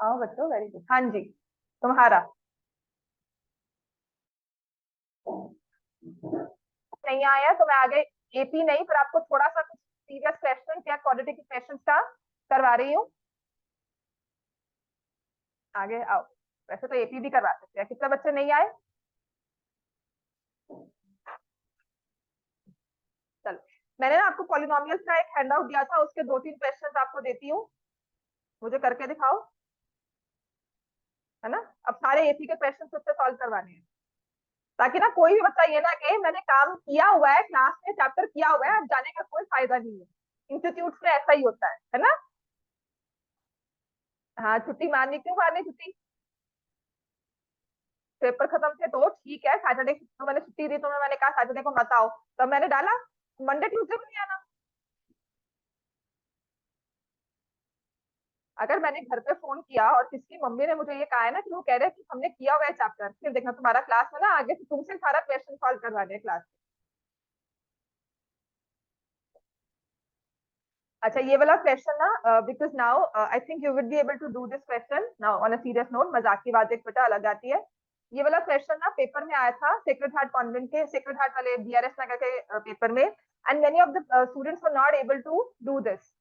आओ बच्चों, very good. हाँ जी, तुम्हारा नहीं आया तो मैं आगे एपी नहीं, पर आपको थोड़ा सा कुछ सीरियस क्वेश्चन या क्वाड्रेटिक क्वेश्चन का करवा रही हूँ। आगे आओ। वैसे तो एपी भी करवा सकते हैं। कितने बच्चे नहीं आए? चलो, मैंने ना आपको पॉलिनोमियल्स का एक हैंडआउट दिया था, उसके दो तीन क्वेश्चंस आपको देती हूँ, मुझे करके दिखाओ। है ना? अब सारे एपी के क्वेश्चन उससे सॉल्व करवाने हैं, ताकि ना कोई भी बच्चा ये ना कहे मैंने काम किया हुआ है, क्लास में चैप्टर किया हुआ है, अब जाने का कोई फायदा नहीं है। इंस्टीट्यूट में ऐसा ही होता है ना? हाँ, छुट्टी मारनी, क्यों मारनी छुट्टी? पेपर खत्म थे तो ठीक है, सैटरडे तो मैंने छुट्टी दी, तो मैंने कहा सैटरडे को मत आओ, तो मैंने डाला मंडे ट्यूसडे को नहीं आना। अगर मैंने घर पे फोन किया और किसकी मम्मी ने मुझे ये कहा है ना कि वो कह रहे हैं कि हमने किया हुआ है चैप्टर, फिर देखना तुम्हारा क्लास में ना आगे से तुमसे सारा क्वेश्चन सॉल्व करवाने हैं क्लास। अच्छा, ये वाला क्वेश्चन ना, because now I think you will be able to do this question now on a serious note. मजाक की बात एक बेटा अलग आती है। ये वाला क्वेश्चन ना पेपर में आया था, सेक्रेड हार्ट कॉन्वेंट के, सेक्रेड हार्ट वाले बीआरएस नगर के पेपर में, and many of the students were not able to do this.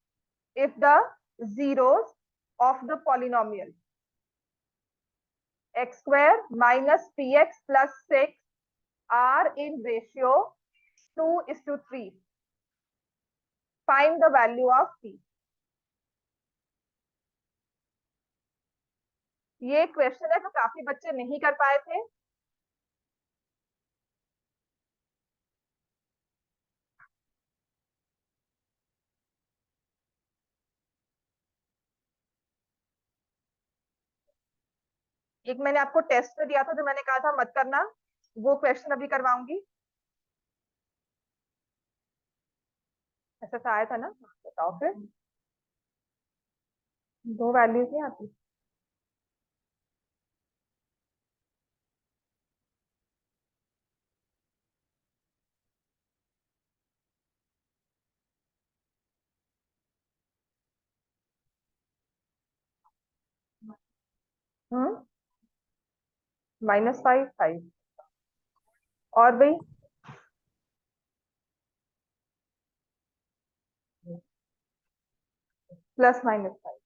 if the zeros of the polynomial x square minus px plus 6 are in ratio 2:3, find the value of p। ये question है जो काफी बच्चे नहीं कर पाए थे। एक मैंने आपको टेस्ट में दिया था जो मैंने कहा था मत करना, वो क्वेश्चन अभी करवाऊंगी। ऐसा सा आया था ना? बताओ फिर। दो वैल्यूज नहीं आती? हम्म, -5 5 और भाई +-5।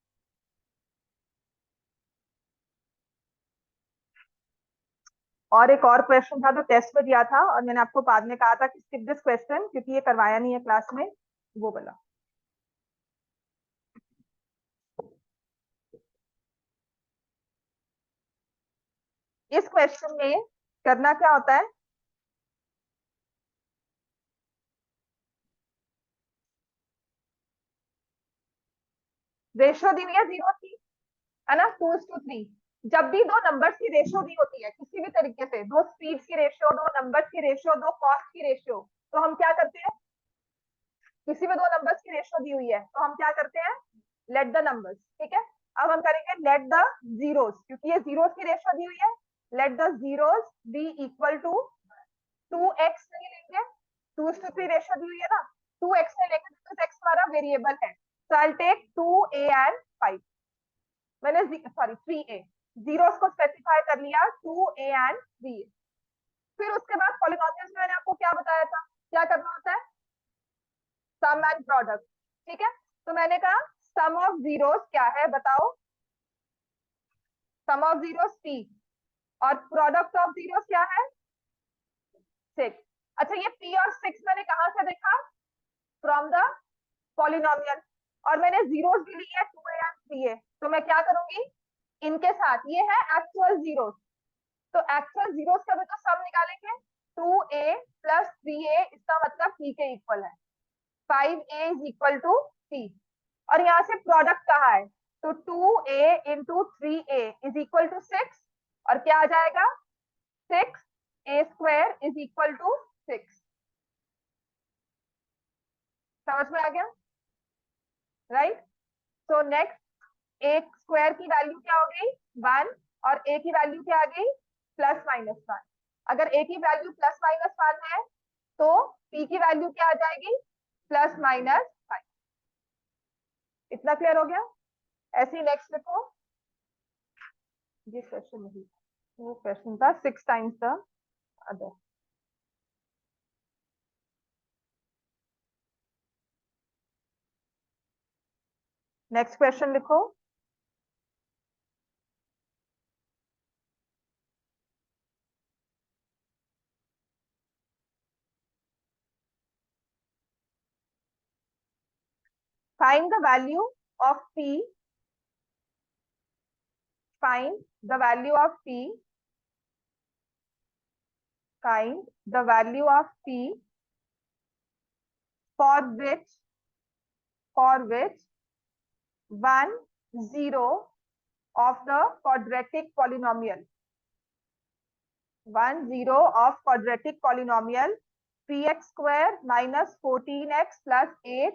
और एक और क्वेश्चन था जो टेस्ट में दिया था और मैंने आपको बाद में कहा था कि स्किप दिस क्वेश्चन क्योंकि ये करवाया नहीं है क्लास में, वो वाला। इस क्वेश्चन में करना क्या होता है? रेशियो दी हुई है जीरो की, है ना, 2:3। जब भी दो नंबर्स की रेशियो दी होती है किसी भी तरीके से, दो स्पीड्स की रेशियो, दो नंबर्स की रेशियो, दो कॉस्ट की रेशियो, तो हम क्या करते हैं? किसी भी दो नंबर्स की रेशियो दी हुई है तो हम क्या करते हैं? लेट द नंबर्स, ठीक है। अब हम करेंगे लेट द जीरोस, क्योंकि ये जीरोस की रेशियो दी हुई है। Let the zeros be equal to 2x नहीं लेंगे, 2:3 रेशियो दी हुई है ना, 2x नहीं लेंगे बिकॉज x हमारा वेरिएबल है। So I take 2a and 5। मैंने सॉरी 3a, जीरोस को स्पेसिफाई कर लिया, 2a एंड 3a। फिर उसके बाद पॉलिनोमियल्स में मैंने आपको क्या बताया था, क्या करना होता है? सम एंड प्रोडक्ट, ठीक है। तो मैंने कहा सम ऑफ जीरोस क्या है बताओ? सम ऑफ जीरोस p, और प्रोडक्ट ऑफ जीरोस क्या है? 6। अच्छा, ये p और 6 मैंने कहा से देखा? From the polynomial. और मैंने जीरोस भी ली है 2a एंड 3a, तो मैं क्या करूंगी इनके साथ? ये है एक्चुअल जीरोस, तो एक्चुअल जीरोस का भी तो सम निकालेंगे। 2a प्लस 3a, इसका मतलब p के इक्वल है। 5a is equal to p। और यहाँ से प्रोडक्ट कहा है, तो 2a into 3a is equal to 6। और क्या आ जाएगा? 6a² is equal to 6। समझ में आ गया? राइट। सो नेक्स्ट, एक स्क्वायर की वैल्यू क्या हो गई? 1। और ए की वैल्यू क्या आ गई? +-1। अगर ए की वैल्यू +-1 है तो पी की वैल्यू क्या आ जाएगी? +-5। इतना क्लियर हो गया? ऐसे ही नेक्स्ट लिखो। ये क्वेश्चन नहीं, वो क्वेश्चन था 6 times the other. Next question लिखो। Find the value of p, find the value of p, find the value of p for which 1 0 of the quadratic polynomial, 1 0 of quadratic polynomial px square minus 14x plus 8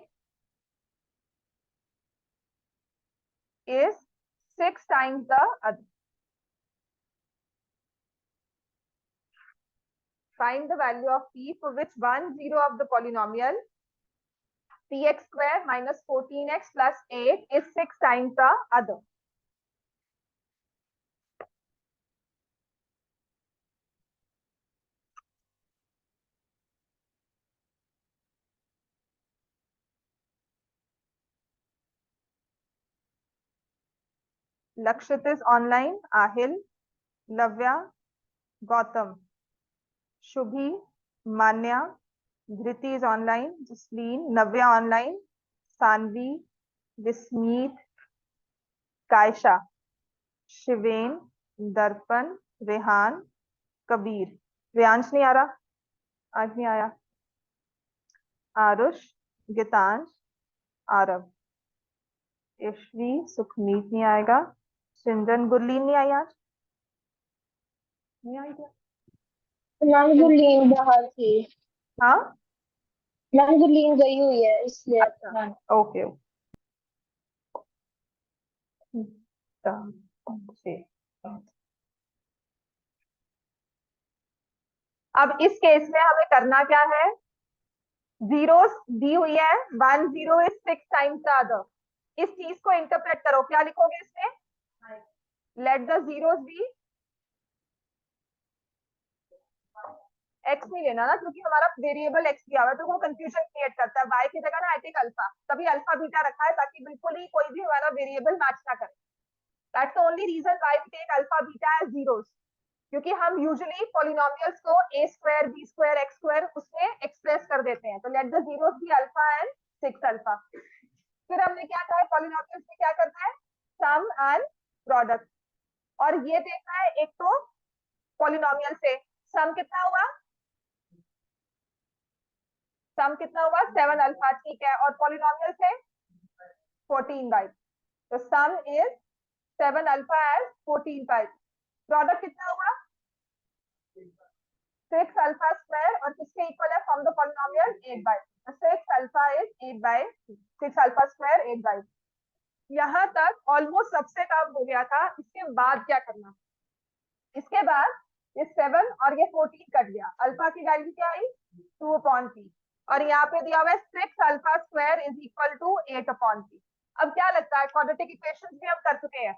is 6 times the other. Find the value of p for which 1 0 of the polynomial px square minus 14x plus 8 is 6 times the other. Lakshit is online, Ahil, Lavya, Gautam, Shubhi, Manya, Dhriti is online, Jasleen, Navya online, Sanvi, Vismeet, Kaisha, शिवेन, दर्पण, रेहान, कबीर। रेहांश नहीं आ रहा, आज नहीं आया। आरुष, गीतांश, आरव, यशवी, सुखमीत नहीं आएगा। सिंजन, गुरलीन नहीं आई आज, नहीं आई क्या? मैम गुरलीन बाहर थी। हाँ मैम गुरलीन गई हुई है इसलिए। अच्छा, ओके ओके। अब इस केस में हमें करना क्या है, जीरोस दी हुई है, 1 0 is 6 times the other। इस चीज को इंटरप्रेट करो, क्या लिखोगे इसमें, let the zeros be, x नहीं लेना ना क्योंकि हमारा वेरिएबल एक्स दिया हुआ है तो वो कंफ्यूजन क्रिएट करता है। वाई की जगह ना आई टेक अल्फा, तभी अल्फा बीटा रखा है ताकि बिल्कुल ही कोई भी हमारा वेरिएबल मैच ना करे। That's the only reason why we take alpha beta as zeros, क्योंकि हम यूजुअली पॉलिनोमियल्स को a square b square x square उसमें एक्सप्रेस कर देते हैं। तो let the zeros be alpha and 6 alpha. फिर हमने क्या कहा, पॉलिनोमियल्स में क्या करना है, सम एंड प्रोडक्ट। और ये देखना है एक तो पॉलिनोमियल से सम कितना हुआ, सम कितना हुआ 7 अल्फा, ठीक है, और पॉलिनोमियल से 14 बाई, तो sum is 7 alpha as 14 by. Product कितना हुआ 6 अल्फा स्क्वायर, और किसके इक्वल है फ्रॉम द पॉलिनोमियल 8 बाई, तो 6 alpha is 8 by 6 alpha square 8 by. यहाँ तक ऑलमोस्ट सबसे काम हो गया था। इसके बाद क्या करना, इसके बाद ये 7 और ये 14 कट गया, अल्फा की वैल्यू क्या आई 2/p, और यहाँ पे दिया हुआ है 6 alpha square is equal to 8/p। अब क्या लगता है, क्वाड्रेटिक इक्वेशंस भी हम कर चुके हैं।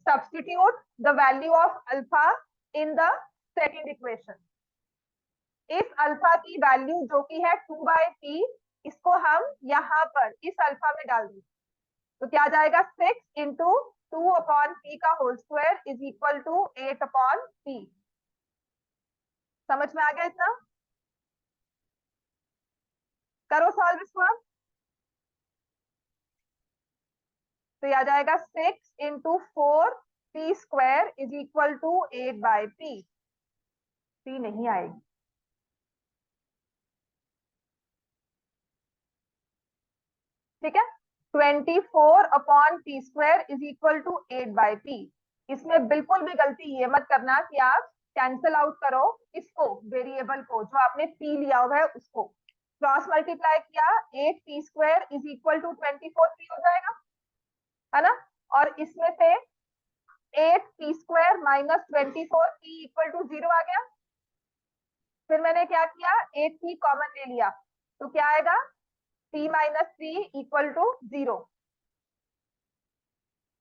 Substitute the value of alpha in the second equation. इस अल्फा की वैल्यू जो कि है 2/p, इसको हम यहाँ पर इस अल्फा में डाल देंगे, तो क्या आ जाएगा 6 इंटू 2/p का whole square is equal to 8/p। समझ में आ गया इतना, करो सॉल्व इसको अब। तो ये आ जाएगा 6 into 4p square is equal to 8/p। p नहीं आएगी, ठीक है। 24/p square is equal to 8/p। इसमें बिल्कुल भी गलती ये मत करना कि आप कैंसल आउट करो इसको, वेरिएबल को जो आपने p लिया हुआ है उसको, क्रॉस मल्टीप्लाई किया 8p square is equal to 24p हो जाएगा, है ना। और इसमें से 8p square minus 24p equal to 0 आ गया। फिर मैंने क्या किया, 8p कॉमन ले लिया, तो क्या आएगा p minus 3 equal to 0,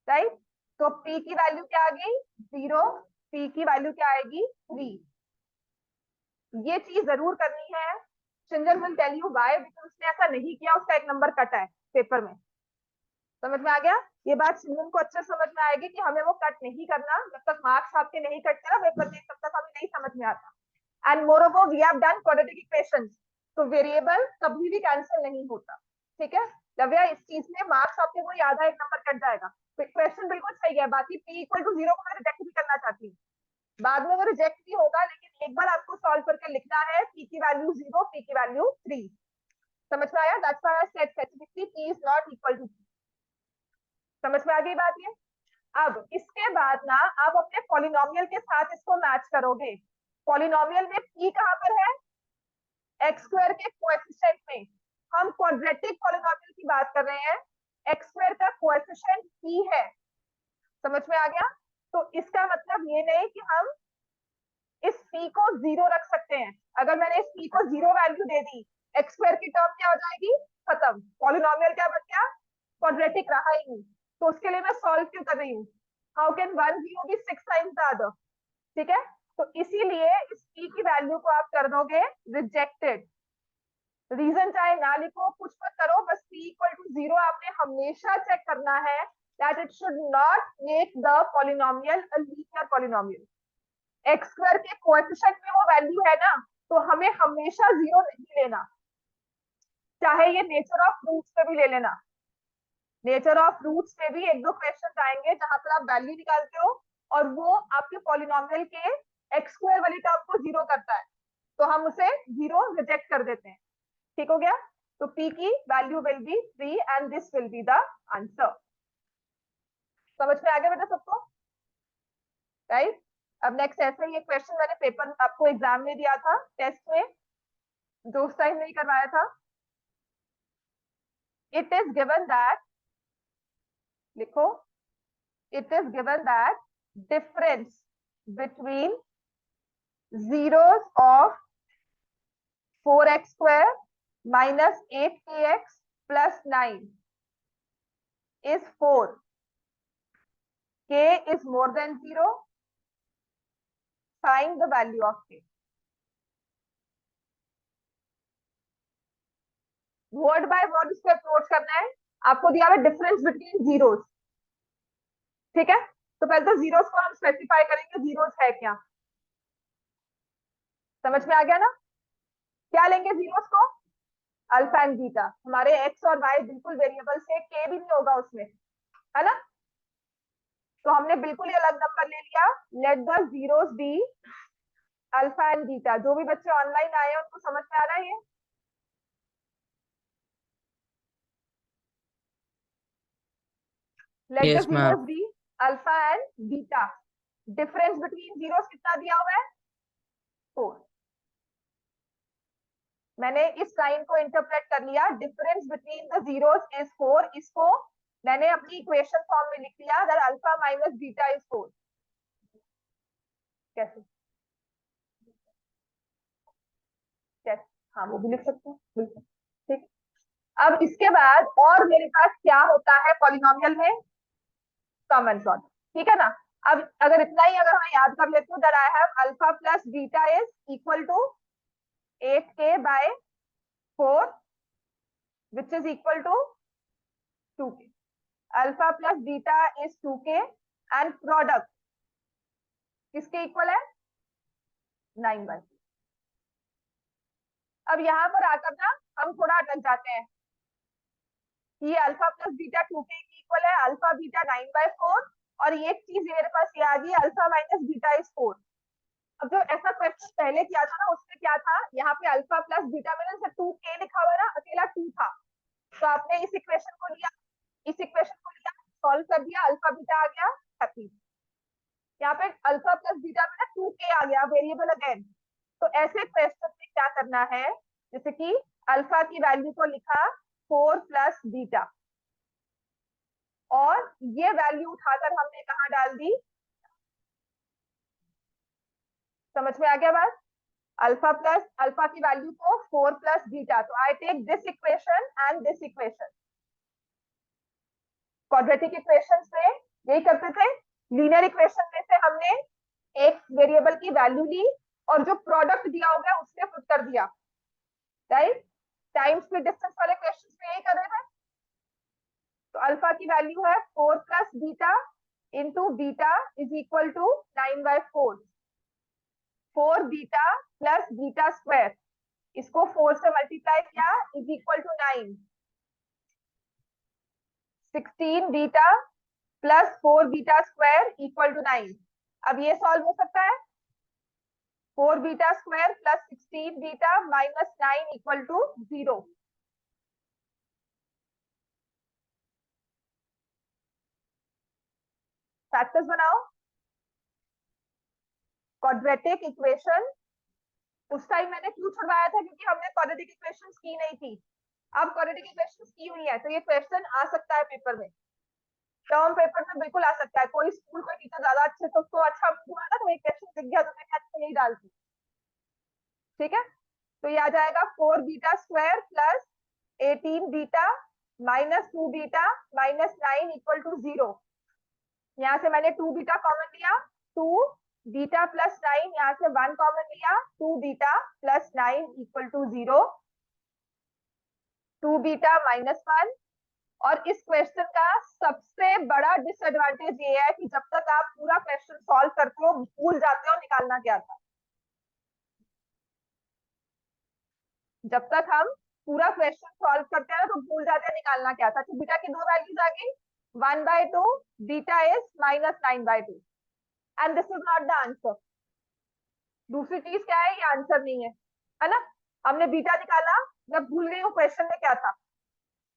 right. तो p की वैल्यू क्या आ गई 0, p की वैल्यू क्या आएगी 3। ये चीज जरूर करनी है। सिंजन will tell you why, because उसने ऐसा नहीं किया, उसका एक नंबर कटा है पेपर में। समझ में आ गया? ये बात सिंजन को अच्छे समझ में आएगी कि हमें वो कट नहीं करना, जब तक मार्क्स आपके नहीं कटते ना पेपर में, तब तक हमें नहीं समझ में आता। And moreover we have done quadratic equations, तो वेरिएबल कभी भी कैंसिल नहीं होता। ठीक है लव्या, इस चीज में मार्क्स आपके को याद है, एक नंबर कट जाएगा। क्वेश्चन बिल्कुल सही है, बाकी p इक्वल टू 0 को मैं रिजेक्ट भी करना चाहती हूँ, बाद में वो रिजेक्ट भी होगा, लेकिन एक बार आपको सॉल्व करके लिखना है p की वैल्यू 0, p की वैल्यू 3। समझ में आया? That's why I said specifically p is not equal to 3। समझ में आ गई बात ये? अब इसके बाद ना आप अपने पॉलिनोमियल के साथ इसको मैच करोगे। पॉलिनोमियल में p कहां पर है? एक्स स्क्वायर के कोएफिशिएंट में। हम क्वाड्रेटिक पॉलिनोमियल की बात कर रहे हैं, एक्स स्क्वायर का कोएफिशिएंट p है। समझ में आ गया? तो इसका मतलब ये नहीं कि हम इस p को 0 रख सकते हैं। अगर मैंने इस p को 0 वैल्यू दे दी, एक्स स्क्वायर की टर्म क्या हो जाएगी? खत्म, पॉलिनोमियल क्या बच गया? क्वाड्रेटिक रहा ही नहीं। तो उसके लिए मैं सॉल्व क्यों कर रही हूँ? How can one zero be 6 times the other? ठीक है, तो इसीलिए इस p की वैल्यू को आप कर दोगे रिजेक्टेड। रीजन चाहे ना लिखो, कुछ मत करो, बस p इक्वल टू 0 आपने हमेशा चेक करना है that it should not make the polynomial a linear polynomial. X square के कोएफिशिएंट में वो वैल्यू है ना, तो हमें हमेशा 0 नहीं लेना, चाहे ये नेचर ऑफ रूट्स पे भी ले लेना। नेचर ऑफ रूट्स पे भी एक दो क्वेश्चन आएंगे जहां पर आप वैल्यू निकालते हो और वो आपके पॉलिनोमियल के एक्स स्क्वायर वाली टर्म को 0 करता है, तो हम उसे 0 रिजेक्ट कर देते हैं। ठीक हो गया? तो p की value will be 3 and this will be the answer. समझ में आ गया बेटा सबको? राइट। अब नेक्स्ट ऐसा ही एक क्वेश्चन मैंने पेपर आपको एग्जाम में दिया था, टेस्ट में, जो उस टाइम नहीं करवाया था। इट इज गिवन दैट, लिखो, it is given that difference between zeros of 4x square minus 8kx plus 9 is 4. K is more than 0. Find the value of k. Word by word इसको approach करना है। आपको दिया हुआ difference between zeros. ठीक है, तो पहले तो जीरोस को हम स्पेसिफाई करेंगे, जीरोस है क्या। समझ में आ गया ना? क्या लेंगे जीरोस को? Alpha and beta. हमारे एक्स और वाई बिल्कुल वेरिएबल्स है, के भी नहीं होगा उसमें, है ना? तो हमने बिल्कुल ही अलग नंबर ले लिया। Let the zeros be alpha and beta. जो भी बच्चे ऑनलाइन आए हैं उनको समझ में आ रहा है ये? Let the yes ma'am. Zeros be alpha and beta. Difference between zeros कितना दिया हुआ है? 4। मैंने इस लाइन को इंटरप्रेट कर लिया, difference between the zeros is 4। इसको मैंने अपनी इक्वेशन फॉर्म में लिख लिया that alpha minus beta is 4। कैसे? कैसे? हाँ, वो भी लिख सकते हैं बिल्कुल। ठीक। अब इसके बाद और मेरे पास क्या होता है पॉलिनोमियल में? Common product. ठीक है ना? अब अगर इतना ही अगर मैं याद कर लेती हूँ that I have alpha plus beta is equal to 8k by 4 which is equal to 2k. Alpha plus beta is 2k and product किसके इक्वल है? 9/4। अब यहाँ पर आकर ना हम थोड़ा अटक जाते हैं। ये अल्फा प्लस बीटा 2k की इक्वल है, अल्फा बीटा 9/4, और ये चीज मेरे पास ये आ गई अल्फा माइनस बीटा इज 4। अब जो ऐसा क्वेश्चन पहले किया था ना, उसमें क्या था, यहाँ पे अल्फा प्लस बीटा में ना 2k लिखा हुआ है ना, अकेला 2 था, तो आपने इस इक्वेशन को लिया, इस इक्वेशन को लिया, सॉल्व कर दिया, अल्फा बीटा आ गया 30। यहाँ पे अल्फा प्लस बीटा में ना 2k आ गया, वेरिएबल अगेन। तो ऐसे क्वेश्चन में क्या करना है, जैसे कि अल्फा की वैल्यू को लिखा 4 प्लस बीटा, और ये वैल्यू उठाकर हमने कहा डाल दी। समझ में आ गया बात? अल्फा की वैल्यू को 4 प्लस बीटा, तो I take this equation and this equation. Quadratic equation में यही करते थे। लीनियर इक्वेशन में से हमने एक वेरिएबल की वैल्यू ली और जो प्रोडक्ट दिया होगा उससे पुट कर दिया, राइट। टाइम स्पीड डिस्टेंस वाले क्वेश्चन में यही कर रहे थे। तो अल्फा की वैल्यू है 4 plus beta into beta is equal to 9/4। 4 beta plus beta square, इसको 4 से मल्टीप्लाई किया is equal to 9। 16 beta plus 4 beta square equal to 9। अब ये सॉल्व हो सकता है। 4 beta square plus 16 beta minus 9 equal to 0। Factors बनाओ। क्वाड्रेटिक इक्वेशन, उस टाइम मैंने क्यों छुड़वाया था, क्योंकि हमने क्वाड्रेटिक इक्वेशंस की नहीं थी। अब क्वाड्रेटिक इक्वेशंस की हुई है तो ये क्वेश्चन आ सकता है पेपर में, टर्म पेपर में बिल्कुल आ सकता है। कोई स्कूल कोई टीचर ज्यादा अच्छे से उसको अच्छा हुआ ना तो एक क्वेश्चन दिख गया तो मैंने अच्छा नहीं डालती, ठीक है। तो ये आ जाएगा 4 beta square plus 18 beta minus 2 beta minus 9 equal to 0। यहाँ से मैंने 2 बीटा कॉमन लिया, 2 बीटा प्लस 9, यहाँ से 1 कॉमन लिया, 2 beta plus 9 equal to 0। 2 beta minus 1। और इस क्वेश्चन का सबसे बड़ा डिसएडवांटेज ये है कि जब तक आप पूरा क्वेश्चन सॉल्व करते हो भूल जाते हो निकालना क्या था। जब तक हम पूरा क्वेश्चन सॉल्व करते हैं ना तो भूल जाते हैं निकालना क्या था। तो बीटा की दो वैल्यूज आ गई, 1/2, beta is -9/2 and this is not the answer. दूसरी चीज क्या है, ये आंसर नहीं है ना। हमने बीटा निकाला, मैं भूल गई हूँ क्वेश्चन में क्या था।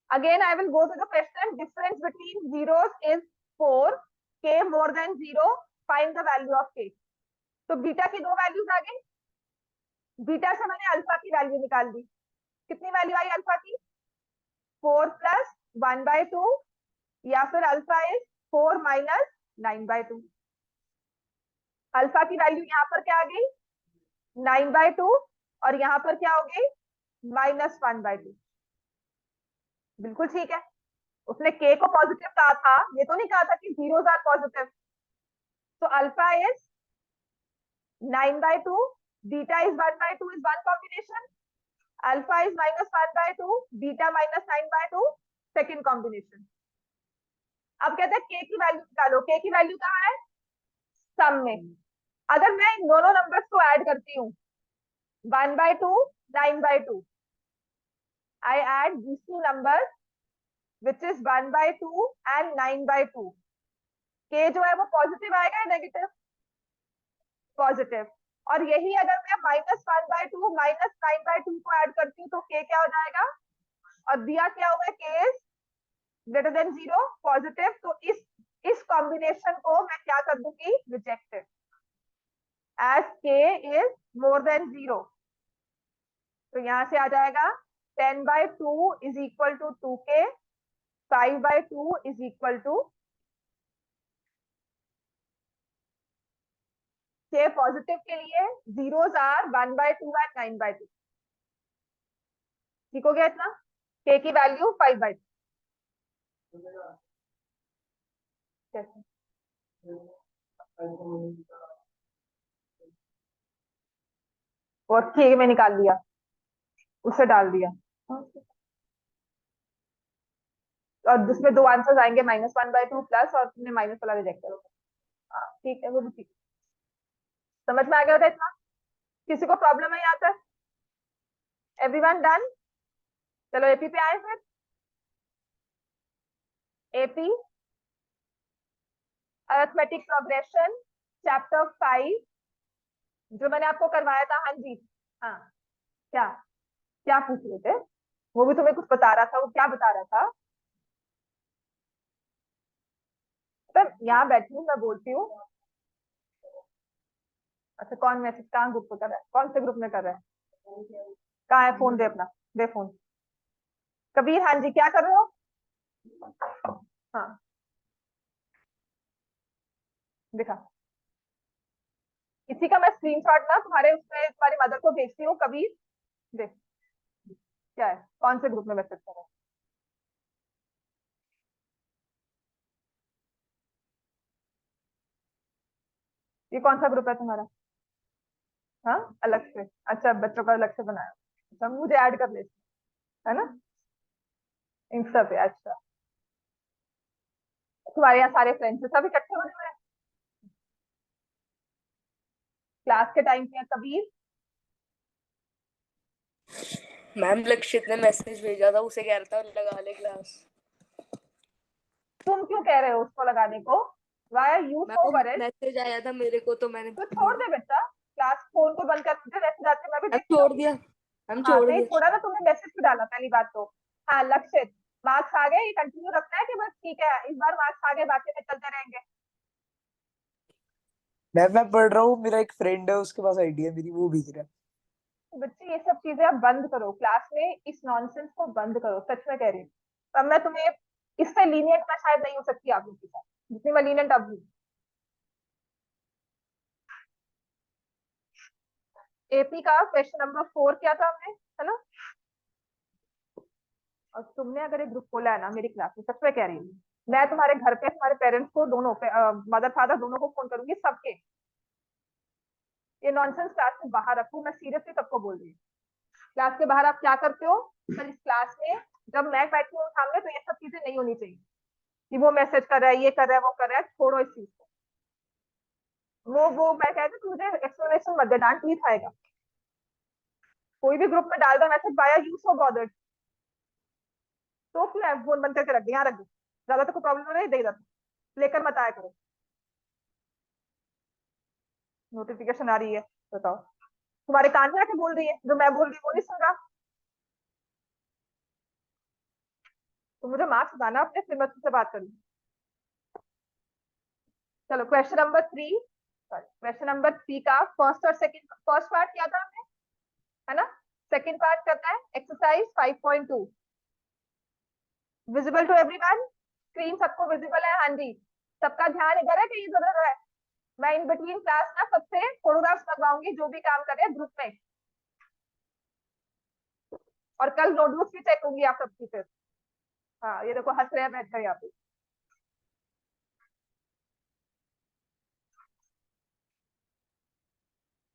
Again, I will go to the question. Difference between zeros is 4. K more than 0. Find the value of k. तो बीटा की दो वैल्यूज आ गई। बीटा से मैंने अल्फा की वैल्यू निकाल दी। कितनी वैल्यू आई अल्फा की? 4 प्लस 1/2 या फिर अल्फा इज 4 माइनस 9/2। अल्फा की वैल्यू यहाँ पर क्या आ गई? 9/2 और यहाँ पर क्या हो गई? -1/2। बिल्कुल ठीक है। उसने k को पॉजिटिव कहा था, ये तो नहीं कहा था कि जीरोस आर पॉजिटिव। तो alpha is 9/2, beta is 1/2 is one combination, alpha is -1/2, beta -9/2 second combination. अब कहते हैं k की वैल्यू निकालो। k की वैल्यू कहाँ है? सम में। अगर मैं इन दोनों नंबर्स को ऐड करती हूँ 1/2 9/2, I add these two numbers which is 1/2 and 9/2। k जो है वो पॉजिटिव आएगा या नेगेटिव? पॉजिटिव। और यही अगर मैं -1/2 -9/2 को ऐड करती हूँ तो k क्या हो जाएगा? और दिया क्या हुआ है? k is greater than 0, positive. तो इस कॉम्बिनेशन को मैं क्या कर दूंगी? Rejected, as k is more than 0। तो यहां से आ जाएगा 10/2 is equal to 2k, 5/2 is equal to k। Positive के लिए जीरोस आर 1/2 एंड 9/2। ठीक हो गया इतना? k की वैल्यू 5/2। और k में निकाल लिया, उसे डाल दिया, और जिसमें दो आंसर्स आएंगे -1/2 प्लस, और तुमने माइनस वाला रिजेक्ट करो। हाँ ठीक है, वो भी ठीक। समझ में आ गया था इतना? किसी को प्रॉब्लम है यहाँ तक? Everyone done? चलो एपी पे आए फिर। एपी अरिथमेटिक प्रोग्रेशन चैप्टर 5 जो मैंने आपको करवाया था। हाँ जी, हाँ। क्या क्या पूछ रहे थे? वो भी तुम्हें कुछ बता रहा था, वो क्या बता रहा था? तब यहाँ बैठी हूँ, मैं बोलती हूँ। अच्छा, कौन मैसेज कहाँ ग्रुप पे कर रहा है? कौन से ग्रुप में कर रहा है? कहाँ है फोन? दे अपना, दे फोन। कबीर, हाँ जी, क्या कर रहे हो? हाँ, दिखा। इसी का मैं स्क्रीनशॉट ना तुम्हारे उसमें तुम्हारी मदर को भेजती हूँ। कबीर देख, क्या है, कौन से ग्रुप में मैसेज कर रहा है? ये कौन सा ग्रुप है तुम्हारा? हाँ, अलग से, अच्छा बच्चों का अलग से बनाया, अच्छा मुझे ऐड कर लेते, है ना, इंस्टा पे, अच्छा। तुम्हारे यहाँ सारे फ्रेंड्स सब इकट्ठे होने हुए हैं क्लास के टाइम पे? कबीर, मैम लक्षित ने मैसेज भेजा था, उसे कह रहा था लगा ले क्लास। तुम क्यों कह रहे हो उसको लगाने को? Why are you ma'am so वो वरिड? मैसेज आया था मेरे को तो मैंने तो छोड़ दे बेटा, क्लास, फोन को बंद कर दे, वैसे जाते मैं भी मैम देखती छोड़ रहूंगी। दिया, मैम हाँ छोड़ तो ये दिया। छोड़ा ना तुमने, मैसेज भी डाला पहली बात तो। हाँ लक्षित, मार्क्स आ गए, ये कंटिन्यू रखना है कि बस ठीक है इस बार मार्क्स आ गए बाकी में चलते रहेंगे? मैं पढ़ रहा हूँ, मेरा एक फ्रेंड है उसके पास आईडी है मेरी, वो भेज रहा है। तो बच्चे ये सब चीजें आप बंद करो क्लास में, इस नॉनसेंस को बंद करो, सच में कह रही हूँ। अब मैं तुम्हें इससे लीनियंट मैं शायद नहीं हो सकती आप लोगों के साथ, जितनी मैं लीनियंट अब हूँ। एपी का क्वेश्चन नंबर 4 क्या था हमने, है ना? और तुमने अगर एक ग्रुप खोला है ना मेरी क्लास में, सच में कह रही हूँ, मैं तुम्हारे घर पे तुम्हारे पेरेंट्स को दोनों पे, मदर फादर दोनों को फोन करूंगी सबके। ये नॉनसेंस क्लास से बाहर रखो, मैं सीरियसली सबको बोल रही हूँ। क्लास के बाहर आप क्या करते हो, पर इस क्लास में जब मैं बैठी हूँ सामने तो ये सब चीजें नहीं होनी चाहिए कि वो मैसेज कर रहा है, ये कर रहा है, वो कर रहा है, छोड़ो इस चीज को। वो मैं कहती हूँ, मुझे एक्सप्लेनेशन मत दे, डांट नहीं खाएगा। कोई भी ग्रुप में डाल दो message, by you so bothered, तो क्यों फोन बंद करके रख दे, यहाँ रख दो, ज्यादा तो कोई प्रॉब्लम हो रही है, दे दो, लेकर मत आया करो। नोटिफिकेशन आ रही है, बताओ, तुम्हारे कान में आके बोल रही है, जो मैं बोल रही हूँ वो नहीं सुन रहा। तो मुझे मार्क्स बताना अपने, फिर मैं तुझसे बात करूँ। चलो क्वेश्चन नंबर 3, क्वेश्चन नंबर 3 का फर्स्ट और सेकंड, फर्स्ट पार्ट क्या था हमने, है ना? सेकंड पार्ट करना है exercise 5.2। Visible to everyone, screen सबको विजिबल है? हाँ जी, सबका ध्यान इधर है कि इधर है? मैं इन बिटवीन क्लास ना सबसे फोटोग्राफ्स लगवाऊंगी जो भी काम कर रहे हैं ग्रुप में, और कल नोटबुक भी चेक होंगी आप सबकी फिर। हाँ ये देखो हंस रहे हैं बैठ कर यहाँ पे।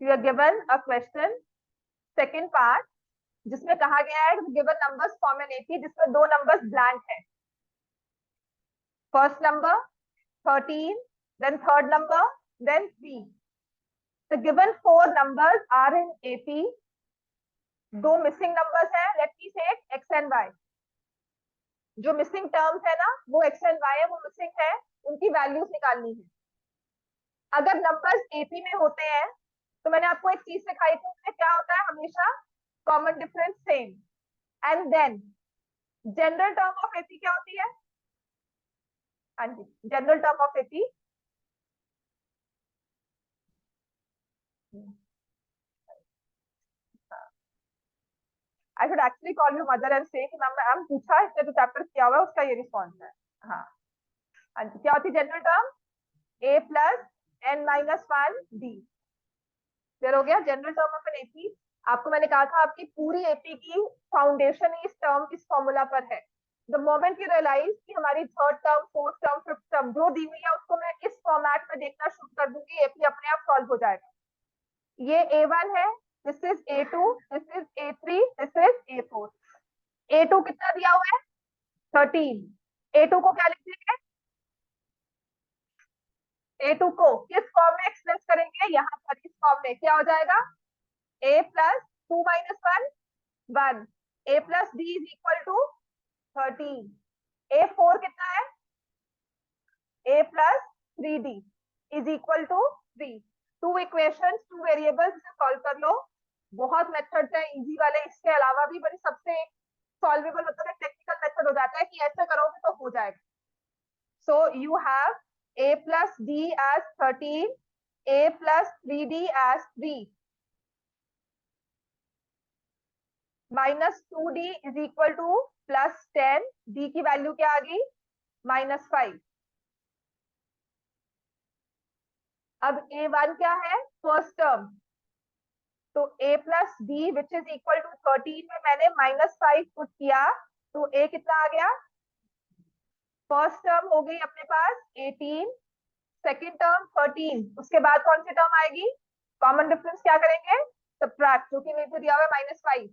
You are given a question, second part, जिसमें कहा गया है given numbers form an AP जिसमें दो नंबर्स ब्लैंक है। First number 13, then third number, then 3. The given four numbers are in AP. दो मिसिंग नंबर्स हैं, लेट मी से x and y। जो मिसिंग टर्म्स है ना वो x and y है, वो मिसिंग है, उनकी वैल्यूज निकालनी है। अगर नंबर्स एपी में होते हैं तो मैंने आपको एक चीज सिखाई थी, उसमें क्या होता है हमेशा, common difference same. And then general term of AP क्या होती है? हाँ जी, general term of AP, I should actually call you mother and say कि मैम पूछा, इसने जो चैप्टर किया हुआ है उसका ये रिस्पॉन्स है। हाँ हाँ जी, क्या होती है general term? A plus n minus one d. Clear हो गया? General term of n AP. आपको मैंने कहा था आपकी पूरी एपी की फाउंडेशन इस टर्म, इस फॉर्मूला पर है। द मोमेंट यू रियलाइज कि हमारी third term, fourth term, fifth term जो दी हुई है उसको मैं इस फॉर्मेट में देखना शुरू कर दूंगी, एपी अपने आप सॉल्व हो जाएगा। ये A1 है, this is A2, this is A3, this is A4। A2 कितना दिया हुआ है? 13। A2 को क्या लिख देंगे? A2 को किस फॉर्म में एक्सप्रेस करेंगे? यहाँ पर इस फॉर्म में क्या हो जाएगा? A plus 2 minus 1, 1। A plus D is equal to 13। A4 कितना है? A plus 3D is equal to 3। Two equation, two variables, solve कर लो। बहुत मेथड्स हैं इजी वाले, इसके अलावा भी बड़ी सबसे सॉल्वेबल मतलब एक टेक्निकल मेथड हो जाता है कि ऐसे करोगे तो हो जाएगा। So you have a plus d as 13, a plus 3d as 3, minus 2d is equal to plus 10, d की वैल्यू क्या आ गई? -5। अब a1 क्या है? फर्स्ट टर्म, तो a plus D which is equal to 13 में मैंने -5 पुट किया, तो a कितना आ गया? फर्स्ट टर्म हो गई अपने पास 18, सेकेंड टर्म 13, उसके बाद कौन सी टर्म आएगी? कॉमन डिफरेंस क्या करेंगे? सब्ट्रैक्ट, जो कि मेरे को दिया हुआ है -5।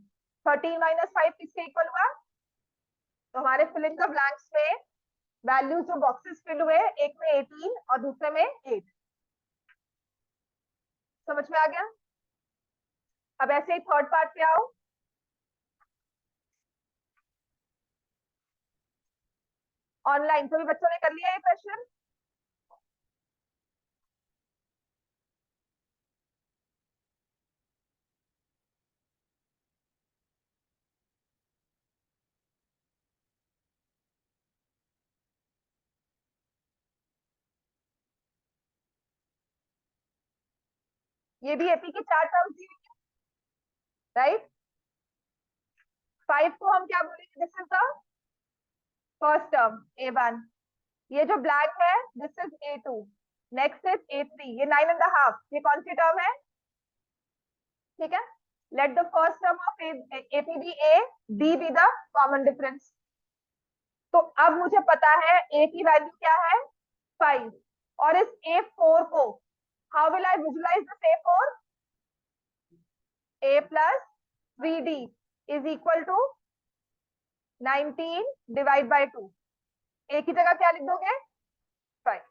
13 - 5 किसके इक्वल हुआ? तो हमारे फिल इन द ब्लैंक्स में वैल्यूज जो बॉक्सेस फिल हुए, एक में 18 और दूसरे में 8। समझ में आ गया? अब ऐसे ही थर्ड पार्ट पे आओ। ऑनलाइन सभी बच्चों ने कर लिया ये क्वेश्चन? ये भी एपी की 4 टर्म्स दी हुई है, राइट? 5 को हम क्या बोलेंगे? This is the first term A1। ये जो ब्लैंक है this is A2। Next is A3। ये 9.5, ये कौन सी टर्म है? ठीक है, let the first term of AP be A, D be the common difference. तो अब मुझे पता है A की वैल्यू क्या है? 5। और इस A4 को how will I visualize this A4? A plus 3D is equal to 19 divide by 2। A की जगह क्या लिख दोगे? 5।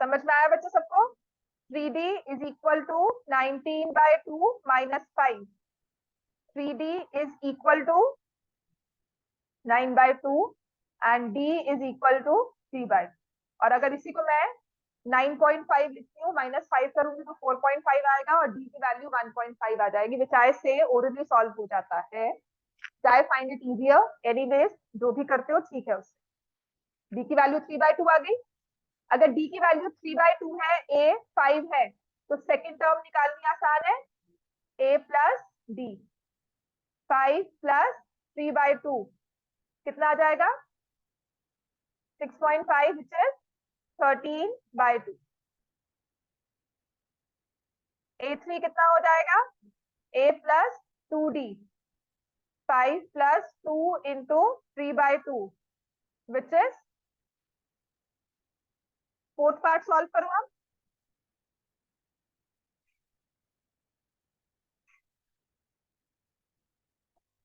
समझ में आया बच्चों सबको? 3D is equal to 19/2 minus 5। 3D is equal to 9/2 and D is equal to 3/2। और अगर इसी को मैं 9.5 लिखती हूँ, -5 करूंगी तो 4.5 आएगा और D की वैल्यू 1.5 आ जाएगी, विच आई से ओरली सॉल्व हो जाता है। चाहे फाइंड इट इजियर, एनीवेज जो भी करते हो ठीक है। उससे D की वैल्यू 3/2 आ गई। अगर D की वैल्यू 3/2 है, A 5 है, तो सेकंड टर्म निकालनी आसान है। A प्लस D, 5 प्लस 3/2 कितना आ जाएगा? 6.5 विच इज 13/2। A3 कितना हो जाएगा? A plus 2D, 5 plus 2 into 3/2 which is, fourth part solve करो आप।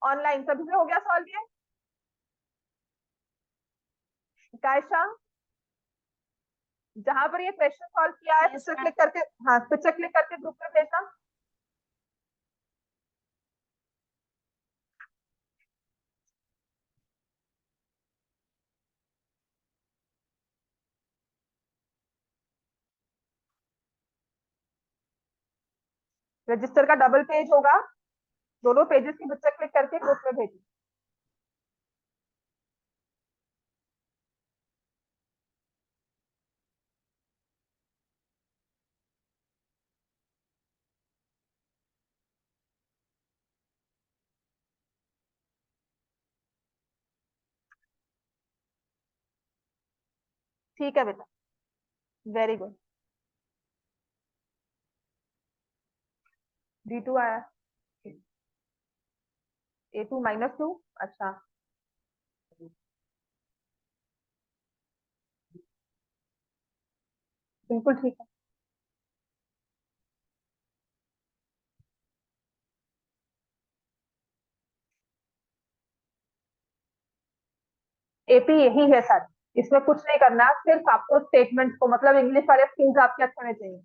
ऑनलाइन सभी से हो गया सॉल्व ये? कायशा, जहां पर ये क्वेश्चन सॉल्व किया है पिक्चर क्लिक करके, हाँ पिक्चर क्लिक करके ग्रुप में भेजना। रजिस्टर का डबल पेज होगा, दोनों पेजेस की पिक्चर क्लिक करके ग्रुप में भेजना। ठीक है बेटा, वेरी गुड। D2 आया, A2 -2, अच्छा बिल्कुल ठीक है। AP यही है सर, इसमें कुछ नहीं करना, सिर्फ आपको स्टेटमेंट्स को, मतलब इंग्लिश वाले स्किल्स आपके अच्छे होने चाहिए।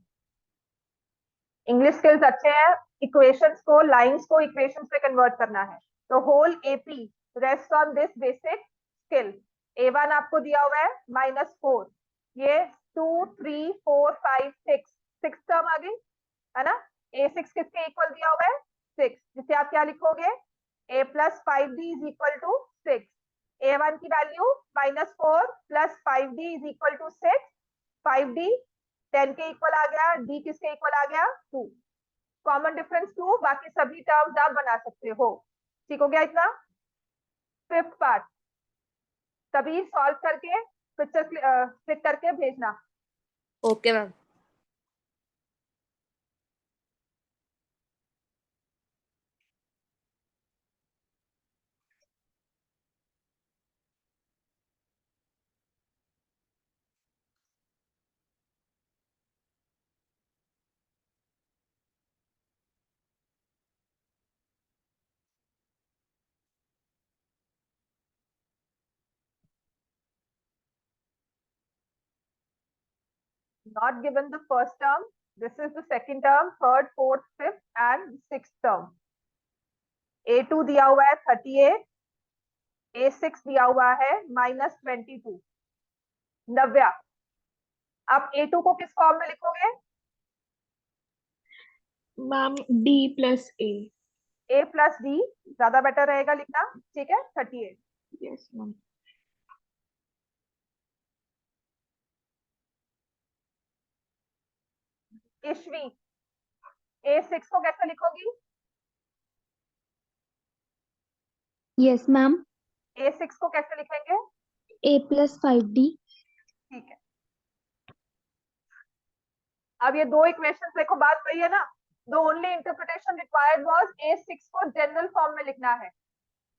इंग्लिश स्किल्स अच्छे हैं, इक्वेशंस को, लाइंस को इक्वेशंस में कन्वर्ट करना है। तो whole AP rest on this basic skill. A1 आपको दिया हुआ है -4, ये 2 3 4 5 6, 6 टर्म आ गई है ना। A6 किसके इक्वल दिया हुआ है? 6, जिसे आप क्या लिखोगे? A plus 5D is equal to 6। A1 की वैल्यू -4 plus 5D is equal to 6। 5D 10 के इक्वल आ गया, D किसके इक्वल आ गया? 2। कॉमन डिफरेंस 2, बाकी सभी टर्म्स आप बना सकते हो। ठीक हो गया इतना? फिफ्थ पार्ट तभी सॉल्व करके पिक्चर क्लिक करके भेजना। Okay ma'am. not given the first term. This is the second term, third, fourth, fifth and sixth term. A2 दिया हुआ है 38, A6 दिया हुआ है -22. नव्या, आप A2 को किस फॉर्म में लिखोगे? Ma'am D plus A. A plus D ज्यादा बेटर रहेगा लिखना, ठीक है? 38. Yes, ma'am. ईश्वी, A6 को कैसे लिखोगी? Yes, ma'am. A6 को कैसे लिखेंगे? A plus 5D. ठीक है. अब ये दो इक्वेशंस देखो, बात वही है ना. The only interpretation required was A6 को जनरल फॉर्म में लिखना है.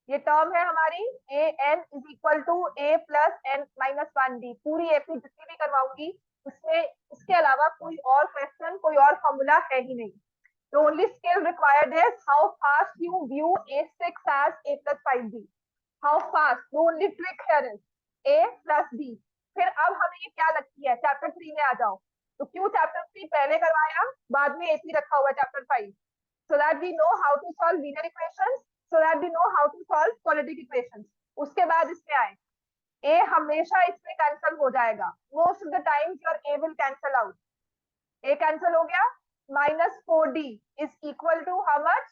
ये टर्म है हमारी an is equal to a plus n minus 1d. पूरी एपी जितनी भी करवाऊंगी उसमें इसके अलावा कोई और क्वेश्चन, कोई और फॉर्मूला है ही नहीं. The only skill required is how fast you view A6 as A plus 5D. How fast? The only trick here is A plus D. फिर अब हमें ये क्या लगती है? चैप्टर 3 में आ जाओ. तो क्यों चैप्टर 3 पहले करवाया, बाद में AP रखा हुआ है chapter 5? So that we know how to solve linear equations, so that we know how to solve quadratic equations. उसके बाद इसमें आए. A हमेशा इसमें कैंसिल हो जाएगा. Most of the times your A will cancel out. A cancel हो गया. -4D is equal to how much?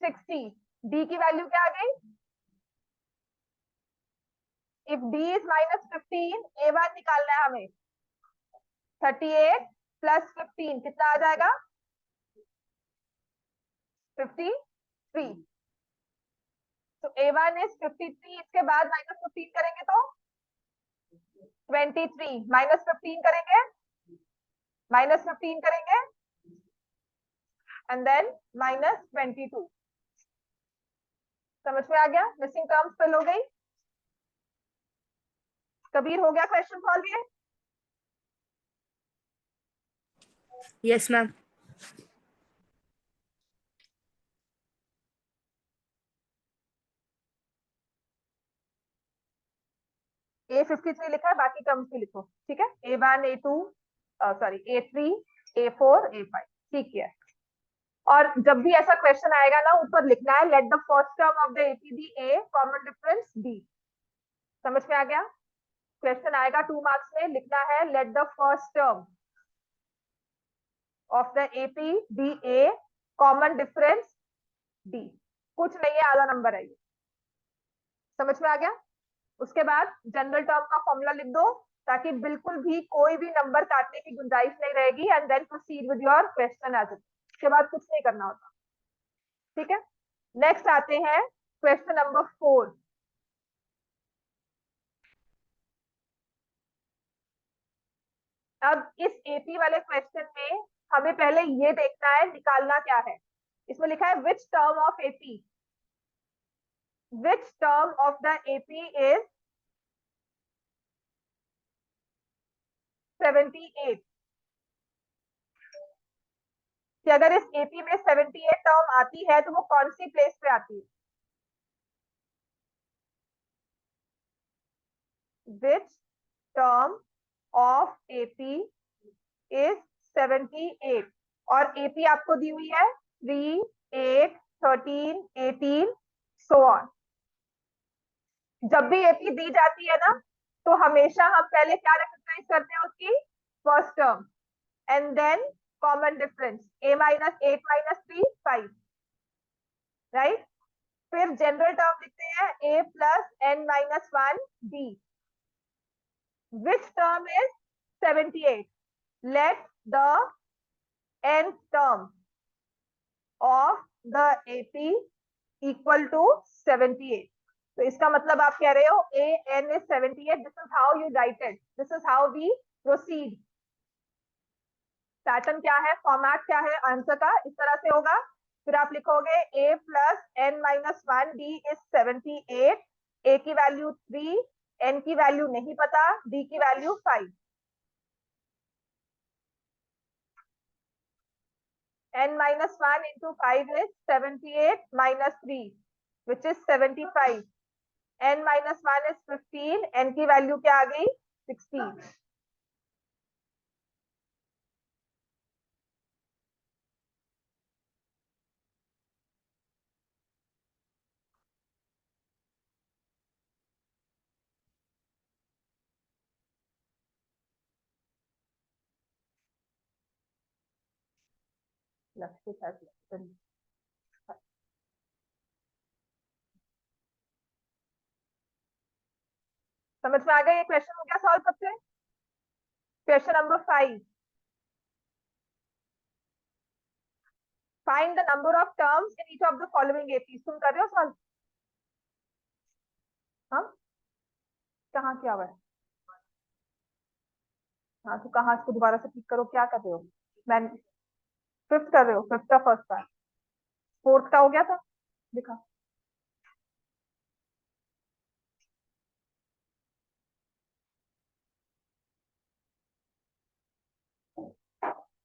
60. D की वैल्यू क्या आ गई? If D is -15, A1 निकालना है हमें. 38 plus 15 कितना आ जाएगा? 53. तो A1 is 53. इसके बाद -15 करेंगे तो 23. -15 करेंगे, -15 करेंगे and then -22. समझ में आ गया? मिसिंग टर्म्स फिल हो गई. कबीर, हो गया क्वेश्चन सॉल्व ये? Yes ma'am. A53 लिखा है, बाकी टर्म्स भी लिखो, ठीक है? A1, A2, sorry A3, A4, A5, ठीक है. और जब भी ऐसा क्वेश्चन आएगा ना, ऊपर लिखना है let the first term of the AP be A, common difference D. समझ में आ गया? क्वेश्चन आएगा 2 मार्क्स में, लिखना है let the first term of the AP be A, common difference D. कुछ नहीं है, आधा नंबर है ये. समझ में आ गया? उसके बाद जनरल टर्म का फॉर्मूला लिख दो, ताकि बिल्कुल भी कोई भी नंबर काटने की गुंजाइश नहीं रहेगी. And then proceed with your question as it. उसके बाद कुछ नहीं करना होता, ठीक है? नेक्स्ट आते हैं क्वेश्चन नंबर 4. अब इस एपी वाले क्वेश्चन में हमें पहले ये देखना है निकालना क्या है. इसमें लिखा है which term of AP, which term of the AP is 78. कि अगर इस एपी में 78 टर्म आती है तो वो कौन सी प्लेस पे आती है? Which term of AP is 78. और एपी आपको दी हुई है 3, 8, 13, 18 सो ऑन. जब भी एपी दी जाती है ना, तो हमेशा हम पहले क्या रिकॉग्नाइज करते हैं? उसकी first term and then common difference. A minus 8 minus 3 5, right? फिर जनरल टर्म लिखते हैं A plus n minus 1 D. Which term is 78? Let the nth term of the AP equal to 78. तो इसका मतलब आप कह रहे हो an is 78. This is how you write it. This is how we proceed. Pattern क्या है, format क्या है आंसर का? इस तरह से होगा. फिर आप लिखोगे A plus n minus 1 D is 78. A की वैल्यू 3, n की वैल्यू नहीं पता, D की value 5. n minus 1 into 5 is 78 minus 3, which is 75. n minus 1 is 15. n की वैल्यू क्या आ गई? 16. लक्षित है समझ में आ गया? ये क्वेश्चन हो गया सॉल्व सबसे। Question number 5, find the number of terms in each of the following AP. तुम कर रहे हो सॉल्व? हाँ, कहाँ किया हुआ है? हाँ, तो कहाँ, इसको दोबारा से क्लिक करो। क्या कर रहे हो? मैं फिफ्थ कर रहे हो? फिफ्थ का फर्स्ट पार्ट, फोर्थ का हो गया था, दिखा।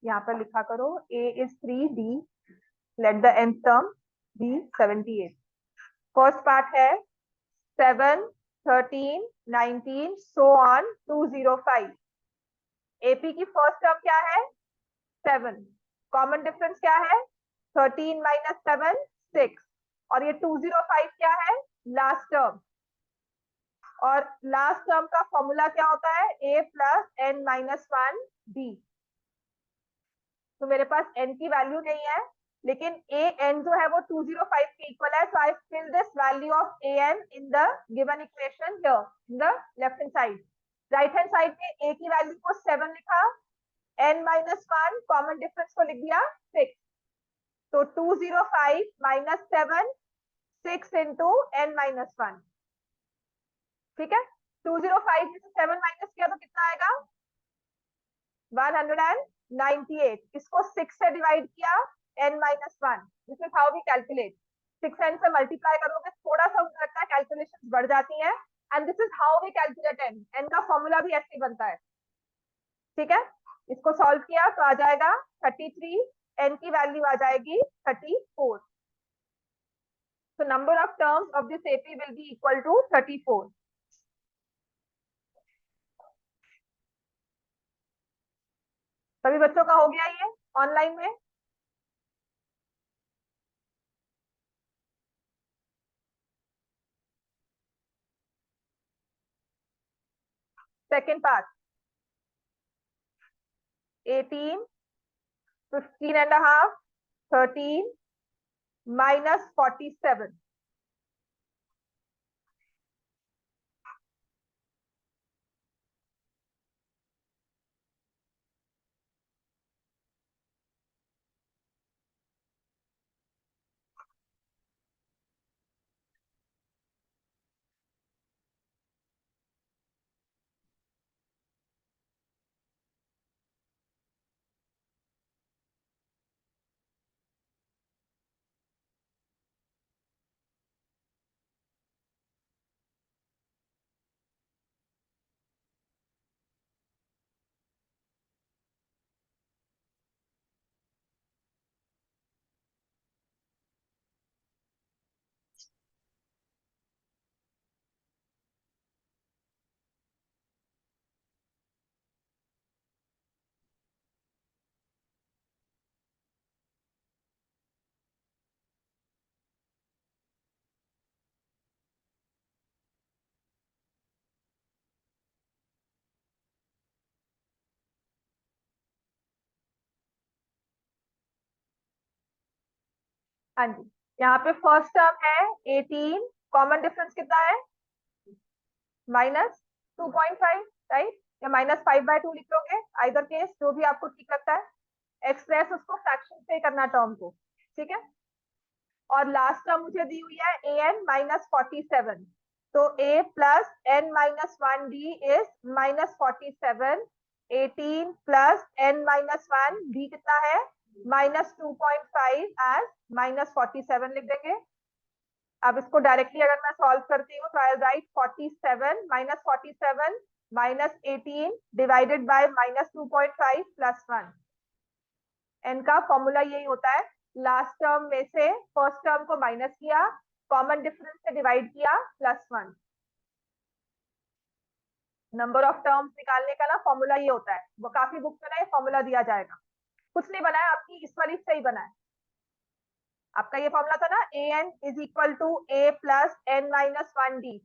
यहाँ पर लिखा करो a is 3, d let the nth term be 78। First part है 7, 13, 19 so on 205। एपी की फर्स्ट टर्म क्या है? 7। कॉमन डिफरेंस क्या है? 13 माइनस 7, 6। और ये 205 क्या है? Last term. और लास्ट टर्म का फॉर्मूला क्या होता है? a plus n minus 1 b। तो मेरे पास n की वैल्यू नहीं है, लेकिन a n जो है वो 205 के इक्वल है। So I fill this value of a n in the given equation here in the left hand side. Right hand side में a की वैल्यू को 7 लिखा, n माइनस 1 कॉमन डिफरेंस को लिख दिया 6। तो 205 माइनस 7, 6 इंटू n माइनस 1। ठीक है, 205 में से 7 माइनस किया तो कितना आएगा? 198। इसको 6 से डिवाइड किया, n minus 1। This is how we calculate. 6 n से मल्टीप्लाई करोगे थोड़ा सा मुझे लगता है कैलकुलेशन बढ़ जाती है। And this is how we calculate n। n का फॉर्मूला भी ऐसे ही बनता है। ठीक है, इसको सॉल्व किया तो आ जाएगा 33, n की वैल्यू आ जाएगी 34। So number of terms of this AP will be equal to 34। सभी बच्चों का हो गया ये ऑनलाइन में? Second part 18, 15 and a half, 13 minus 47। हाँ जी, यहाँ पे फर्स्ट टर्म है 18, कॉमन डिफरेंस कितना है? -2.5, राइट? या -5/2 लिख लोगे, आइदर केस जो भी आपको ठीक लगता है। एक्सप्रेस उसको फ्रैक्शन से करना टर्म को, ठीक है। और लास्ट टर्म मुझे दी हुई है an -47। तो a plus n minus 1d is -47। 18 plus n minus 1 d कितना है? -2.5 एज -47 लिख देंगे। अब इसको डायरेक्टली अगर मैं सॉल्व करती हूँ तो I write 47 -18 divided by -2.5 plus 1। n का फॉर्मूला यही होता है, लास्ट टर्म में से फर्स्ट टर्म को माइनस किया, कॉमन डिफरेंस से डिवाइड किया, प्लस 1। नंबर ऑफ टर्म्स निकालने का ना फॉर्मूला ये होता है, वो काफी बुक में ना ये फॉर्मूला दिया जाएगा। कुछ नहीं बनाया, आपकी इस वाली से ही बना है। आपका ये फॉर्मूला था ना, an is equal to a plus n minus 1d।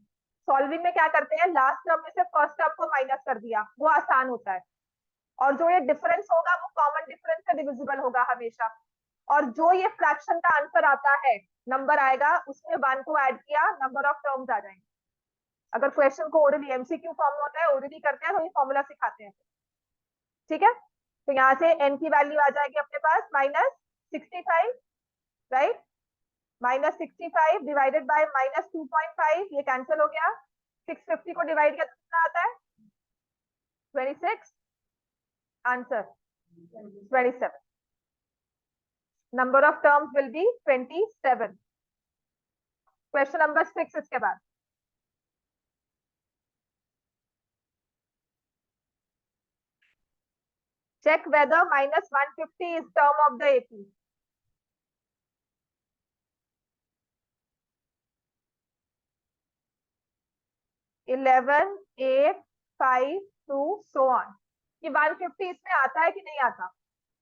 Solving में क्या करते हैं, लास्ट टर्म में से फर्स्ट टर्म को माइनस कर दिया, वो आसान होता है। और जो ये डिफरेंस होगा वो कॉमन डिफरेंस से डिविजिबल होगा हमेशा। और जो ये फ्रैक्शन का आंसर आता है, नंबर आएगा, उसमें 1 को ऐड किया, नंबर ऑफ टर्म्स आ जाएंगे। अगर क्वेश्चन को ओरली एमसीक्यू फॉर्म में होता है, ओरली करते हैं तो ये फॉर्मूला सिखाते हैं। ठीक है, तो यहाँ से n की वैल्यू आ जाएगी अपने पास -65, राइट। -65 डिवाइडेड बाय -2.5, ये कैंसिल हो गया। 650 को डिवाइड किया तो कितना आता है? 26। Answer 27। Number of terms will be 27। Question number 6 इसके बाद। Check whether -150 is term of the AP. (11, 8, 5, 2, so on. ये 150 इसमें आता है कि नहीं आता?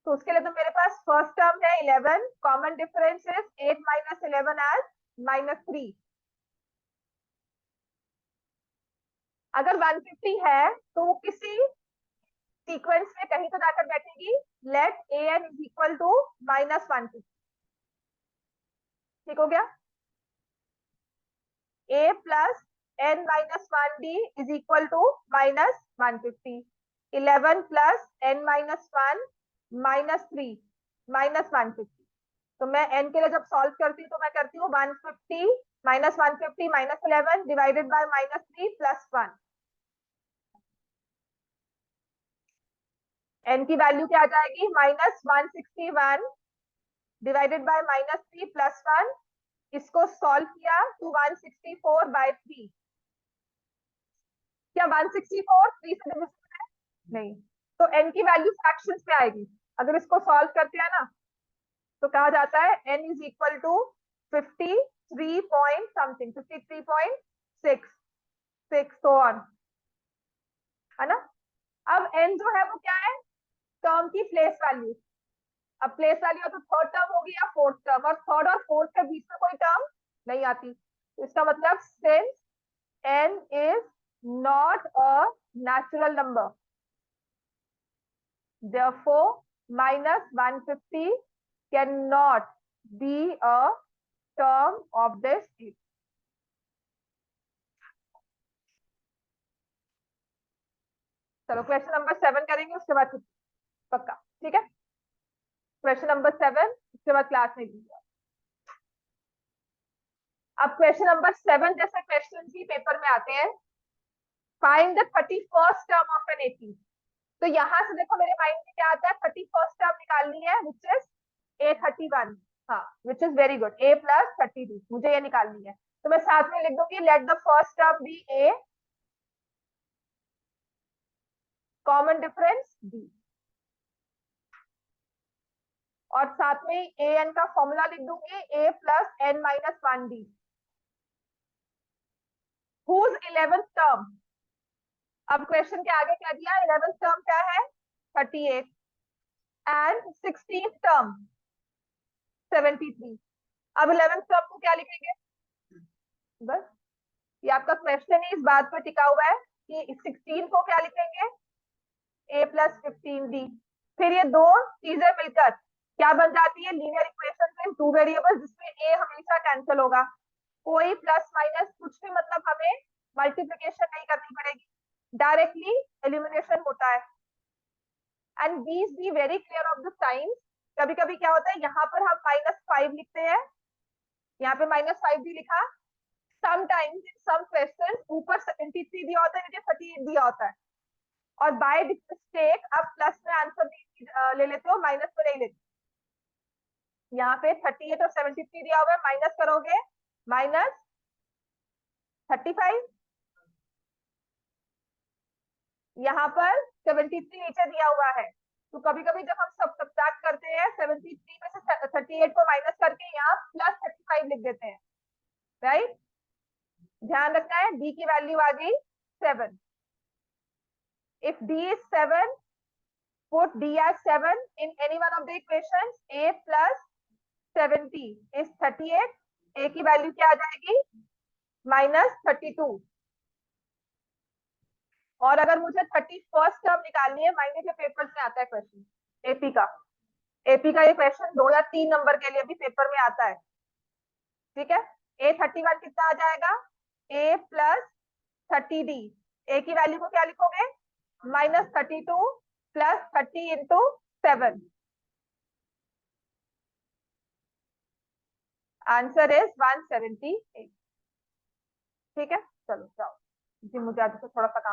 तो उसके लिए तो मेरे पास फर्स्ट टर्म है 11, कॉमन डिफरेंस इज 8 - 11 एज -3। अगर 150 है तो वो किसी सीक्वेंस में कहीं तो जाकर बैठेगी। Let an is equal to -150। ठीक हो गया? a plus n - 1d is equal to -150। 11 plus n - 1 -3 -150। तो मैं n के लिए जब सॉल्व करती हूँ तो मैं करती हूँ 150 -150 -11 डिवाइडेड बाय -3 प्लस 1। n की वैल्यू क्या आ जाएगी? -161 डिवाइडेड बाय -3 प्लस 1। इसको सॉल्व किया तो 164/3। क्या 164 3 से डिविजिबल है? नहीं। तो n की वैल्यू फ्रैक्शंस में आएगी। अगर इसको सॉल्व करते हैं ना तो कहा जाता है n is equal to 53 point something, 53.66 तो ऑन, है ना। अब n जो है वो क्या है? टर्म की प्लेस वैल्यू। अब प्लेस वैल्यू तो थर्ड टर्म होगी या फोर्थ टर्म, और थर्ड और फोर्थ के बीच में कोई टर्म नहीं आती। इसका मतलब since n is not a natural number, therefore -150 cannot be a term of this type. चलो क्वेश्चन नंबर 7 करेंगे, उसके बाद पक्का। ठीक है, क्वेश्चन नंबर 7 उसके बाद क्लास में लीजिए। अब क्वेश्चन नंबर 7 जैसे क्वेश्चन ही पेपर में आते हैं। Find the 31st term of n AP. तो यहां से देखो मेरे माइंड में क्या आता है? 31st टर्म निकालनी है, विच इज A31। हाँ, which is very good, A + 32 मुझे ये निकालनी है। तो मैं साथ में लिख दूंगी let the first term be A, common difference D, और साथ में an का फॉर्मूला लिख दूंगी A + n - 1d। Whose 11th term? अब क्वेश्चन के आगे क्या दिया? 11th टर्म क्या है? 38 एंड 16th टर्म 73। अब 11th टर्म को क्या लिखेंगे? बस ये आपका क्वेश्चन ही इस बात पर टिका हुआ है कि 16 को क्या लिखेंगे? A + 15d। फिर ये दो चीजें मिलकर क्या बन जाती है? लीनियर इक्वेशन इन 2 वेरिएबल्स, जिसमें a हमेशा कैंसिल होगा। कोई प्लस माइनस कुछ भी, मतलब हमें मल्टीप्लिकेशन नहीं करनी पड़ेगी, डायरेक्टली एलिमिनेशन होता है। And be very clear of the science. कभी कभी क्या होता है, यहाँ पर हम -5 लिखते हैं, यहाँ पे -5 भी लिखा। समटाइम्स इन सम क्वेश्चंस ऊपर 73 दिया होता है, नीचे 38 दिया होता है, और बाय मिस्टेक आप प्लस में आंसर ले लेते हो, माइनस में नहीं लेते। यहाँ पे 38 और 73 दिया हुआ है, माइनस करोगे -35। यहाँ पर 73 नीचे दिया हुआ है, तो कभी कभी जब हम सब सब्ट्रैक्ट करते हैं 73 में से 38 को माइनस करके यहाँ +35 लिख देते हैं, राइट। ध्यान रखना है, d की वैल्यू आ गई 7। If d is 7, put d as 7 in any one of the equations. A + 70 is 38। a की वैल्यू क्या आ जाएगी? -32। और अगर मुझे 31st टर्म निकालनी है, माइंड के पेपर्स में आता है क्वेश्चन एपी का, एपी का ये क्वेश्चन 2 या 3 नंबर के लिए भी पेपर में आता है, ठीक है। A31 कितना आ जाएगा, A प्लस 30D। ए की वैल्यू को क्या लिखोगे, -32 प्लस 30 इंटू 7। Answer is 178। ठीक है, चलो जाओ जी, मुझे आज से थोड़ा सा काम